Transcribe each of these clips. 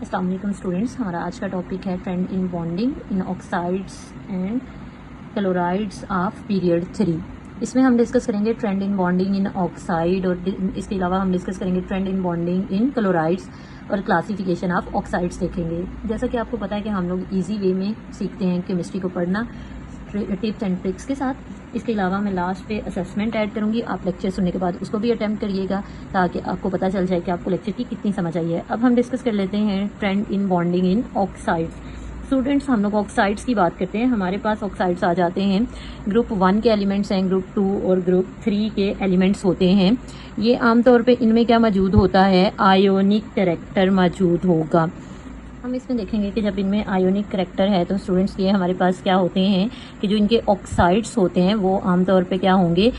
अस्सलाम वालेकुम स्टूडेंट्स, हमारा आज का टॉपिक है trend in bonding in oxides and chlorides of period 3। इसमें हम डिस्कस करेंगे trend in bonding in oxide और इसके अलावा हम डिस्कस करेंगे trend in bonding in chlorides और क्लासिफिकेशन ऑफ ऑक्साइड्स देखेंगे। जैसा कि आपको पता है कि हम लोग ईजी वे में सीखते हैं केमिस्ट्री को पढ़ना टिप्स एंड ट्रिक्स के साथ। इसके अलावा मैं लास्ट पे असेसमेंट ऐड करूंगी, आप लेक्चर सुनने के बाद उसको भी अटेम्प्ट करिएगा ताकि आपको पता चल जाए कि आपको लेक्चर की कितनी समझ आई है। अब हम डिस्कस कर लेते हैं trend in bonding in oxides. Students, हम लोग ऑक्साइड्स की बात करते हैं। हमारे पास ऑक्साइड्स आ जाते हैं, ग्रुप 1 के एलिमेंट्स हैं, ग्रुप 2 और ग्रुप 3 के एलिमेंट्स होते हैं। ये आमतौर पे इनमें क्या मौजूद होता है, आयोनिक कैरेक्टर मौजूद होगा। हम इसमें देखेंगे कि जब इनमें आयोनिक करैक्टर है तो स्टूडेंट्स ये हमारे पास क्या होते हैं कि जो इनके ऑक्साइड्स होते हैं वो आमतौर पे क्या होंगे,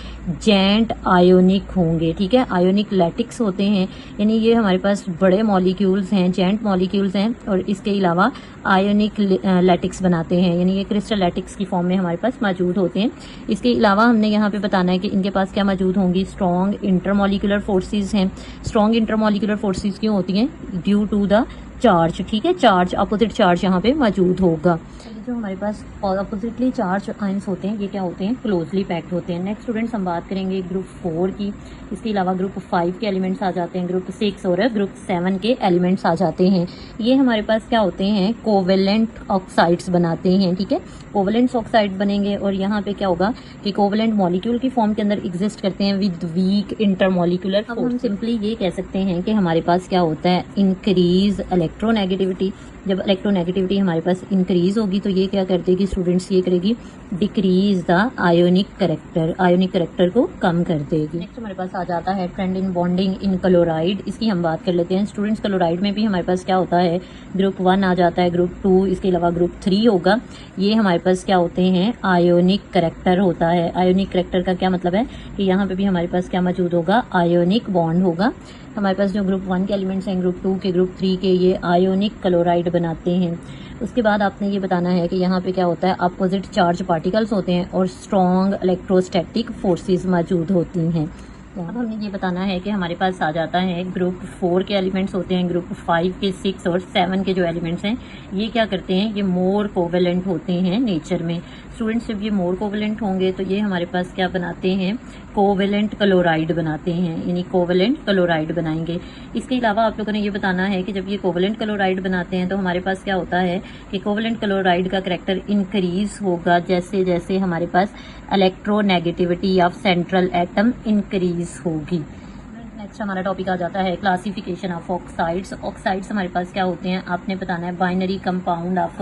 जेंट आयोनिक होंगे। ठीक है, आयोनिक लैटिक्स होते हैं, यानी ये हमारे पास बड़े मॉलिक्यूल्स हैं, जेंट मॉलिक्यूल्स हैं और इसके अलावा आयोनिक लैटिक्स बनाते हैं, यानी ये क्रिस्टल लैटिक्स की फॉर्म में हमारे पास मौजूद होते हैं। इसके अलावा हमने यहाँ पे बताना है कि इनके पास क्या मौजूद होंगी, स्ट्रॉन्ग इंटरमॉलिक्यूलर फोर्सेज हैं। स्ट्रॉन्ग इंटरमॉलिक्यूलर फोर्सेज क्यों होती हैं, ड्यू टू द चार्ज। ठीक है, चार्ज, अपोजिट चार्ज यहाँ पे मौजूद होगा। जो हमारे पास अपोजिटली चार्ज आयंस होते हैं ये क्या होते हैं, क्लोजली पैक्ड होते हैं। नेक्स्ट स्टूडेंट्स हम बात करेंगे ग्रुप 4 की। इसके अलावा ग्रुप 5 के एलिमेंट्स आ जाते हैं, ग्रुप 6 और ग्रुप 7 के एलिमेंट्स आ जाते हैं। ये हमारे पास क्या होते हैं, कोवेलेंट ऑक्साइड्स बनाते हैं। ठीक है, कोवेलेंट ऑक्साइड बनेंगे और यहाँ पे क्या होगा कि कोवेलेंट मॉलिक्यूल की फॉर्म के अंदर एग्जिस्ट करते हैं विद वीक इंटरमॉलिक्यूलर। अब हम सिंपली ये कह सकते हैं कि हमारे पास क्या होता है, इंक्रीज इलेक्ट्रोनेगेटिविटी। जब इलेक्ट्रोनेगेटिविटी हमारे पास इंक्रीज होगी तो ये क्या कर देगी स्टूडेंट्स, ये करेगी decrease the ionic character, ionic character को कम कर देगी। नेक्स्ट हमारे पास आ जाता है trend in bonding in chloride. इसकी हम बात कर लेते हैं स्टूडेंट्स। क्लोराइड में भी हमारे पास क्या होता है, ग्रुप 1 आ जाता है, ग्रुप 2, इसके अलावा ग्रुप 3 होगा। ये हमारे पास क्या होते हैं, आयोनिक कैरेक्टर होता है। आयोनिक कैरेक्टर का क्या मतलब है कि यहाँ पे भी हमारे पास क्या मौजूद होगा, आयोनिक बॉन्ड होगा। हमारे पास जो ग्रुप 1 के एलिमेंट्स हैं, ग्रुप 2 के, ग्रुप 3 के, ये आयोनिक क्लोराइड बनाते हैं। उसके बाद आपने ये बताना है कि यहाँ पे क्या होता है, अपोजिट चार्ज पार्टिकल्स होते हैं और स्ट्रॉन्ग इलेक्ट्रोस्टैटिक फोर्सेस मौजूद होती हैं। अब हमने ये बताना है कि हमारे पास आ जाता है ग्रुप 4 के एलिमेंट्स होते हैं, ग्रुप 5 के, 6 और 7 के जो एलिमेंट्स हैं ये क्या करते हैं, ये मोर कोवेलेंट होते हैं नेचर में। स्टूडेंट्स, जब ये मोर कोवेलेंट होंगे तो ये हमारे पास क्या बनाते हैं, कोवेलेंट क्लोराइड बनाते हैं, यानी कोवेलेंट क्लोराइड बनाएंगे। इसके अलावा आप लोगों ने ये बताना है कि जब ये कोवेलेंट क्लोराइड बनाते हैं तो हमारे पास क्या होता है कि कोवेलेंट क्लोराइड का करैक्टर इंक्रीज होगा जैसे जैसे हमारे पास electronegativity of central atom increase होगी। नेक्स्ट हमारा टॉपिक आ जाता है क्लासिफिकेशन ऑफ ऑक्साइड्स। ऑक्साइड्स हमारे पास क्या होते हैं, आपने बताना है binary compound of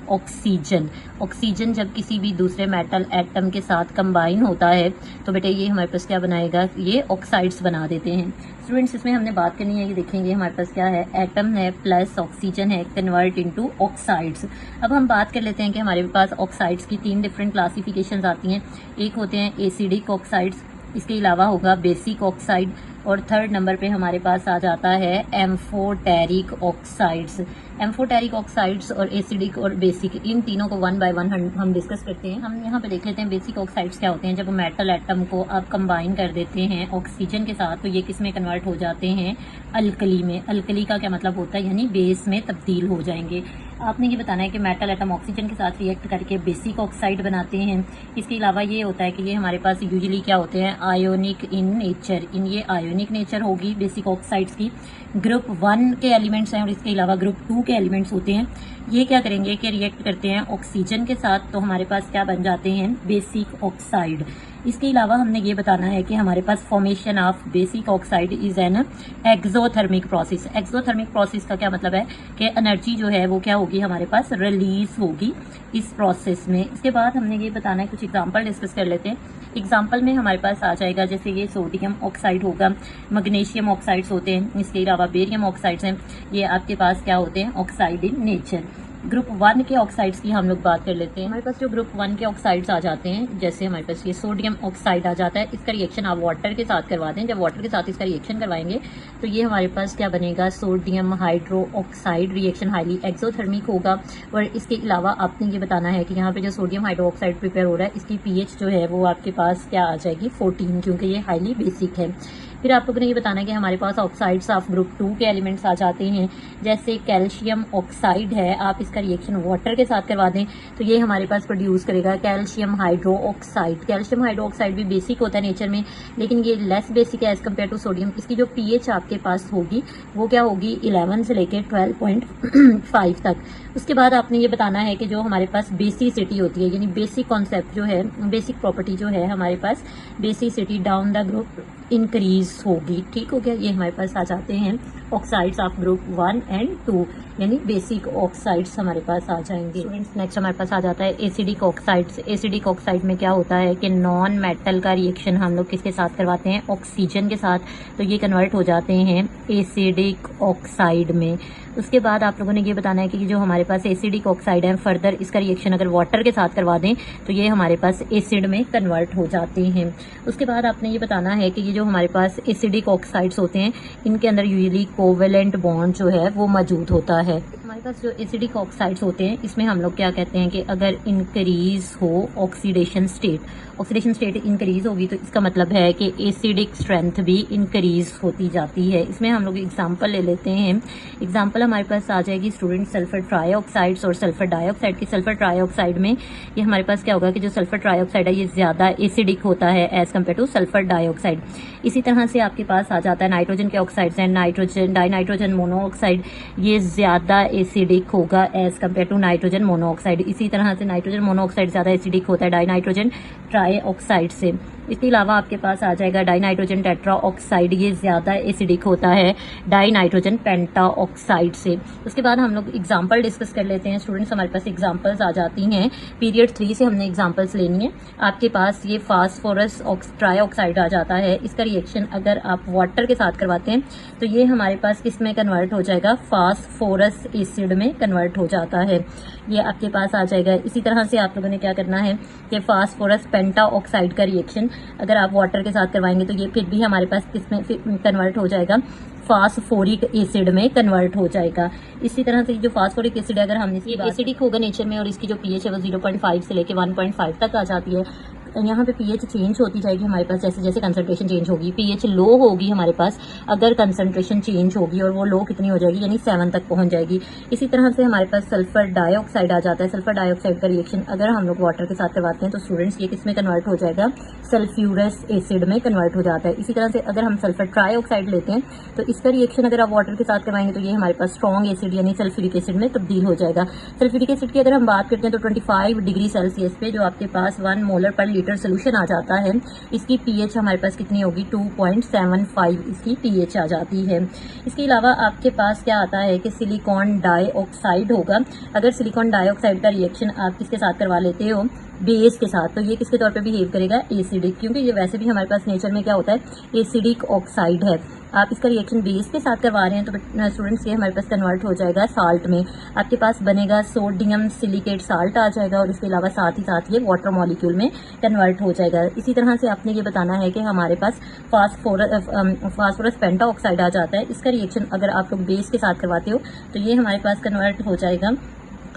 oxygen. Oxygen जब किसी भी दूसरे मेटल एटम के साथ कंबाइन होता है तो बेटे ये हमारे पास क्या बनाएगा, ये ऑक्साइड्स बना देते हैं। स्टूडेंट्स, इसमें हमने बात करनी है, ये देखेंगे हमारे पास क्या है, एटम है प्लस ऑक्सीजन है, कन्वर्ट इनटू ऑक्साइड्स। अब हम बात कर लेते हैं कि हमारे पास ऑक्साइड्स की 3 डिफरेंट क्लासिफिकेशंस आती हैं। एक होते हैं एसिडिक ऑक्साइड्स, इसके अलावा होगा बेसिक ऑक्साइड और थर्ड नंबर पे हमारे पास आ जाता है एम्फोटेरिक ऑक्साइड्स। एम्फोटेरिक ऑक्साइड्स और एसिडिक और बेसिक, इन तीनों को 1 बाय 1 हम डिस्कस करते हैं। हम यहाँ पे देख लेते हैं बेसिक ऑक्साइड्स क्या होते हैं। जब मेटल एटम को आप कंबाइन कर देते हैं ऑक्सीजन के साथ तो ये किस में कन्वर्ट हो जाते हैं, अल्कली में। अल्कली का क्या मतलब होता है, यानी बेस में तब्दील हो जाएंगे। आपने ये बताना है कि मेटल एटम ऑक्सीजन के साथ रिएक्ट करके बेसिक ऑक्साइड बनाते हैं। इसके अलावा ये होता है कि ये हमारे पास यूजुअली क्या होते हैं, आयोनिक इन नेचर, इन ये आयोनिक नेचर होगी बेसिक ऑक्साइड्स की। ग्रुप 1 के एलिमेंट्स हैं और इसके अलावा ग्रुप 2 के एलिमेंट्स होते हैं, ये क्या करेंगे कि रिएक्ट करते हैं ऑक्सीजन के साथ तो हमारे पास क्या बन जाते हैं, बेसिक ऑक्साइड। इसके अलावा हमने ये बताना है कि हमारे पास formation of basic oxide is an exothermic process. Exothermic process का क्या मतलब है कि एनर्जी जो है वो क्या होगी, हमारे पास रिलीज होगी इस प्रोसेस में। इसके बाद हमने ये बताना है, कुछ एग्जांपल डिस्कस कर लेते हैं। एग्जांपल में हमारे पास आ जाएगा जैसे ये सोडियम ऑक्साइड होगा, मैग्नीशियम ऑक्साइड्स होते हैं, इसके अलावा बेरियम ऑक्साइड्स हैं, ये आपके पास क्या होते हैं, ऑक्साइड इन नेचर। ग्रुप 1 के ऑक्साइड्स की हम लोग बात कर लेते हैं। हमारे पास जो ग्रुप 1 के ऑक्साइड्स आ जाते हैं, जैसे हमारे पास ये सोडियम ऑक्साइड आ जाता है, इसका रिएक्शन आप वाटर के साथ करवा दें। जब वाटर के साथ इसका रिएक्शन करवाएंगे तो ये हमारे पास क्या बनेगा, sodium hydro oxide. Reaction highly exothermic होगा। और इसके अलावा आपने ये बताना है कि यहाँ पे जो सोडियम हाइड्रो ऑक्साइड प्रिपेयर हो रहा है इसकी pH जो है वो आपके पास क्या आ जाएगी, 14, क्योंकि ये हाईली बेसिक है। फिर आप लोगों ने ये बताना है कि हमारे पास ऑक्साइड्स ऑफ ग्रुप 2 के एलिमेंट्स आ जाते हैं, जैसे कैल्शियम ऑक्साइड है, आप इसका रिएक्शन वाटर के साथ करवा दें तो ये हमारे पास प्रोड्यूस करेगा calcium hydro oxide. Calcium hydro oxide भी बेसिक होता है नेचर में, लेकिन ये लेस बेसिक है एज कम्पेयर टू सोडियम। इसकी जो पीएच आपके पास होगी वो क्या होगी, 11 से लेकर 12.5 तक। उसके बाद आपने ये बताना है कि जो हमारे पास बेसिसिटी होती है, यानी बेसिक कॉन्सेप्ट जो है, बेसिक प्रॉपर्टी जो है हमारे पास, basicity down the group increase होगी। ठीक हो गया, ये हमारे पास आ जाते हैं ऑक्साइड्स ऑफ ग्रुप 1 एंड 2, यानी बेसिक ऑक्साइड्स हमारे पास आ जाएंगे। स्टूडेंट्स नेक्स्ट हमारे पास आ जाता है एसिडिक ऑक्साइड्स। एसिडिक ऑक्साइड में क्या होता है कि नॉन मेटल का रिएक्शन हम लोग किसके साथ करवाते हैं, ऑक्सीजन के साथ, तो ये कन्वर्ट हो जाते हैं एसिडिक ऑक्साइड में। उसके बाद आप लोगों ने ये बताना है कि जो हमारे पास एसिडिक ऑक्साइड है, फर्दर इसका रिएक्शन अगर वाटर के साथ करवा दें तो ये हमारे पास एसिड में कन्वर्ट हो जाते हैं। उसके बाद आपने ये बताना है कि ये जो हमारे पास एसिडिक ऑक्साइड्स होते हैं इनके अंदर यूजुअली कोवेलेंट बॉन्ड जो है वो मौजूद होता है। हमारे पास जो एसिडिक ऑक्साइड्स होते हैं इसमें हम लोग क्या कहते हैं कि अगर इंक्रीज हो ऑक्सीडेशन स्टेट इंक्रीज होगी तो इसका मतलब है कि एसिडिक स्ट्रेंथ भी इंक्रीज होती जाती है। इसमें हम लोग एग्जांपल ले लेते हैं। एग्जांपल हमारे पास आ जाएगी स्टूडेंट सल्फर ट्राईऑक्साइड्स और सल्फर डाइऑक्साइड की। सल्फर ट्राईऑक्साइड में ये हमारे पास क्या होगा कि जो सल्फर ट्राईऑक्साइड है ये ज्यादा एसिडिक होता है as compare to sulphur dioxide. इसी तरह से आपके पास आ जाता है नाइट्रोजन के ऑक्साइड्स हैं, नाइट्रोजन डाइनाइट्रोजन मोनोऑक्साइड, ये ज्यादा एसिडिक होगा as compare to nitrogen monoxide. इसी तरह से नाइट्रोजन मोनोऑक्साइड ज्यादा एसिडिक होता है डाइनाइट्रोजन ट्राईऑक्साइड से। इसके अलावा आपके पास आ जाएगा डाइनाइट्रोजन टेट्रा ऑक्साइड, ये ज्यादा एसिडिक होता है डाइनाइट्रोजन पेंटा ऑक्साइड से। उसके बाद हम लोग एग्जांपल डिस्कस कर लेते हैं। स्टूडेंट्स हमारे पास एग्जांपल्स आ जाती हैं, पीरियड 3 से हमने एग्जांपल्स लेनी है। आपके पास ये फास्फोरस ट्राईऑक्साइड आ जाता है, इसका रिएक्शन अगर आप वाटर के साथ करवाते हैं तो ये हमारे पास किस में कन्वर्ट हो जाएगा, फास्फोरस एसिड में कन्वर्ट हो जाता है, ये आपके पास आ जाएगा। इसी तरह से आप लोगों ने क्या करना है कि फास्फोरस पेंटा ऑक्साइड का रिएक्शन अगर आप वाटर के साथ करवाएंगे तो ये फिर भी हमारे पास किसमें कन्वर्ट हो जाएगा, फास्फोरिक एसिड में कन्वर्ट हो जाएगा। इसी तरह से जो फास्फोरिक एसिड है अगर हमने इसकी एसिडिक होगा नेचर में और इसकी जो पीएच है वो 0.5 से लेके 1.5 तक आ जाती है। यहाँ पे पीएच चेंज होती जाएगी हमारे पास जैसे जैसे कंसंट्रेशन चेंज होगी। पीएच लो होगी हमारे पास अगर कंसंट्रेशन चेंज होगी, और वो लो कितनी हो जाएगी, यानी 7 तक पहुंच जाएगी। इसी तरह से हमारे पास सल्फर डाइऑक्साइड आ जाता है। सल्फर डाइऑक्साइड का रिएक्शन अगर हम लोग वाटर के साथ करवाते हैं तो स्टूडेंट्स ये किसमें कन्वर्ट हो जाएगा, सल्फ्यूरस एसिड में कन्वर्ट हो जाता है। इसी तरह से अगर हम सल्फर ट्राईऑक्साइड लेते हैं तो इसका रिएक्शन अगर आप वाटर के साथ करवाएंगे तो ये हमारे पास स्ट्रॉन्ग एसिड यानी सल्फ्यूरिक एसिड में तब्दील हो जाएगा। सल्फ्यूरिक एसिड की अगर हम बात करते हैं तो 25 डिग्री सेल्सियस पे जो आपके पास 1 मोलर पर लीटर सोल्यूशन आ जाता है, इसकी पीएच हमारे पास कितनी होगी, 2.75 इसकी पीएच आ जाती है। इसके अलावा आपके पास क्या आता है कि सिलिकॉन डाइऑक्साइड होगा। अगर सिलिकॉन डाइऑक्साइड का रिएक्शन आप किसके साथ करवा लेते हो, बेस के साथ, तो ये किसके तौर पे बिहेव करेगा, एसिडिक, क्योंकि ये वैसे भी हमारे पास नेचर में क्या होता है, एसिडिक ऑक्साइड है। आप इसका रिएक्शन बेस के साथ करवा रहे हैं तो स्टूडेंट्स ये हमारे पास कन्वर्ट हो जाएगा साल्ट में। आपके पास बनेगा सोडियम सिलिकेट साल्ट आ जाएगा और इसके अलावा साथ ही साथ ये वाटर मॉलिक्यूल में कन्वर्ट हो जाएगा। इसी तरह से आपने ये बताना है कि हमारे पास फास्फोरस पेंटा ऑक्साइड आ जाता है। इसका रिएक्शन अगर आप लोग बेस के साथ करवाते हो तो ये हमारे पास कन्वर्ट हो जाएगा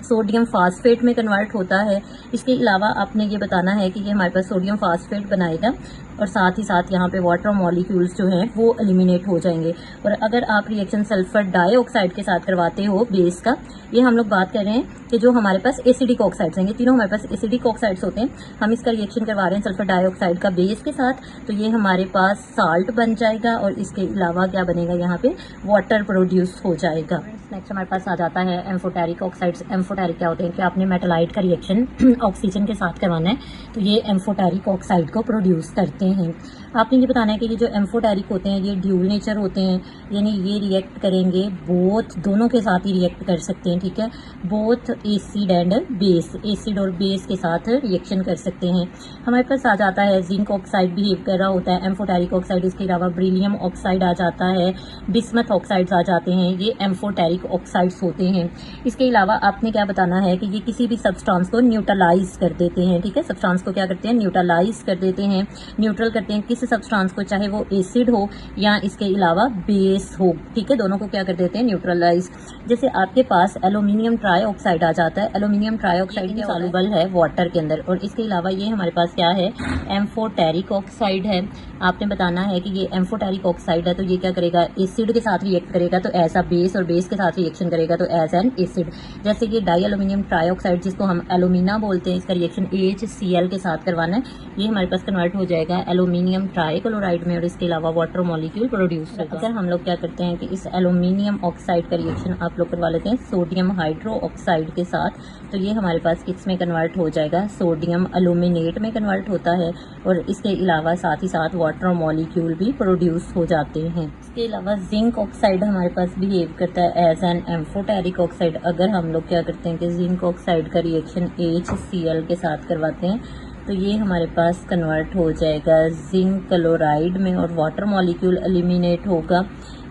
सोडियम फास्फेट में कन्वर्ट होता है। इसके अलावा आपने ये बताना है कि ये हमारे पास सोडियम फास्फेट बनाएगा और साथ ही साथ यहाँ पे वाटर मॉलिक्यूल्स जो हैं वो एलिमिनेट हो जाएंगे। और अगर आप रिएक्शन सल्फर डाइऑक्साइड के साथ करवाते हो बेस का, ये हम लोग बात कर रहे हैं कि जो हमारे पास एसिडिक ऑक्साइड्स हैं, ये तीनों हमारे पास एसिडिक ऑक्साइड्स होते हैं, हम इसका रिएक्शन करवा रहे हैं सल्फर डाइऑक्साइड का बेस के साथ, तो ये हमारे पास साल्ट बन जाएगा और इसके अलावा क्या बनेगा, यहाँ पे वाटर प्रोड्यूस हो जाएगा। नेक्स्ट हमारे पास आ जाता है एम्फोटेरिक ऑक्साइड्स। एम्फोटेरिक क्या होते हैं कि आपने मेटालाइट का रिएक्शन ऑक्सीजन के साथ करवाना है तो ये एम्फोटेरिक ऑक्साइड को प्रोड्यूस करते हैं। आपने ये बताना है कि ये जो एम्फोटेरिक होते हैं ये ड्यूल नेचर होते हैं, यानी ये रिएक्ट करेंगे बोथ, दोनों के साथ ही रिएक्ट कर सकते हैं, ठीक है, both acid and base, acid और बेस के साथ रिएक्शन कर सकते हैं। हमारे पास आ जाता है जिंक ऑक्साइड बिहेव कर रहा होता है एम्फोटेरिक ऑक्साइड। इसके अलावा ब्रिलियम ऑक्साइड आ जाता है, बिस्मथ ऑक्साइड्स आ जाते हैं, ये एम्फोटेरिक ऑक्साइड्स होते हैं। इसके अलावा आपने क्या बताना है कि ये किसी भी सब्सटेंस को न्यूट्रलाइज कर देते हैं, ठीक है, सब्सटेंस को क्या करते हैं, न्यूट्रलाइज कर देते हैं। न्यूट्रल करते हैं किस इस सब्सटेंस को, चाहे वो एसिड हो या इसके अलावा बेस हो, ठीक है, दोनों को क्या कर देते हैं, न्यूट्रलाइज। जैसे आपके पास एल्यूमिनियम ट्राईऑक्साइड आ जाता है, एल्यूमिनियम ट्राईऑक्साइड क्या सॉल्युबल है वाटर के अंदर, और इसके अलावा ये हमारे पास क्या है, एम्फोटेरिक ऑक्साइड है। आपने बताना है कि ये एम्फोटेरिक ऑक्साइड है, तो ये क्या करेगा, एसिड के साथ रिएक्ट करेगा तो एज अ बेस, और बेस के साथ रिएक्शन करेगा तो एज एन एसिड। जैसे कि डाई एल्यूमिनियम ट्राईऑक्साइड जिसको हम एलुमिना बोलते हैं, इसका रिएक्शन HCl के साथ करवाना है, ये हमारे पास कन्वर्ट हो जाएगा एल्यूमिनियम ट्राईक्लोराइड में, और इसके अलावा वाटर मॉलिक्यूल प्रोड्यूस होगा। अगर हम लोग क्या करते हैं कि इस एल्यूमिनियम ऑक्साइड का रिएक्शन आप लोग करवा लेते हैं सोडियम हाइड्रो ऑक्साइड के साथ, तो ये हमारे पास किस में कन्वर्ट हो जाएगा, सोडियम एल्यूमिनेट में कन्वर्ट होता है, और इसके अलावा साथ ही साथ वाटर मॉलिक्यूल भी प्रोड्यूस हो जाते हैं। इसके अलावा जिंक ऑक्साइड हमारे पास बिहेव करता है एज एन एम्फोटेरिक ऑक्साइड। अगर हम लोग क्या करते हैं कि जिंक ऑक्साइड का रिएक्शन HCl के साथ करवाते हैं, तो ये हमारे पास कन्वर्ट हो जाएगा जिंक क्लोराइड में, और वाटर मॉलिक्यूल एलिमिनेट होगा।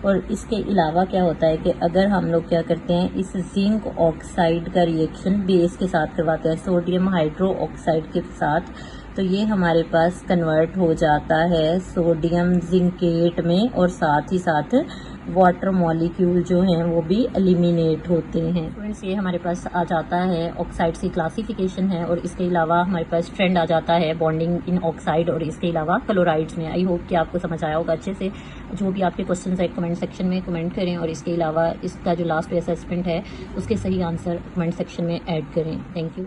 और इसके अलावा क्या होता है कि अगर हम लोग क्या करते हैं, इस जिंक ऑक्साइड का रिएक्शन बेस के साथ करवाते हैं सोडियम हाइड्रो ऑक्साइड के साथ, तो ये हमारे पास कन्वर्ट हो जाता है सोडियम जिंकेट में, और साथ ही साथ वाटर मॉलिक्यूल जो हैं वो भी एलिमिनेट होते हैं। फ्रेंड्स, ये हमारे पास आ जाता है ऑक्साइड्स की क्लासिफिकेशन है, और इसके अलावा हमारे पास ट्रेंड आ जाता है बॉन्डिंग इन ऑक्साइड और इसके अलावा क्लोराइड्स में। आई होप कि आपको समझ आया होगा अच्छे से। जो भी आपके क्वेश्चन है कमेंट सेक्शन में कमेंट करें, और इसके अलावा इसका जो लास्ट असेसमेंट है उसके सही आंसर कमेंट सेक्शन में ऐड करें। Thank you.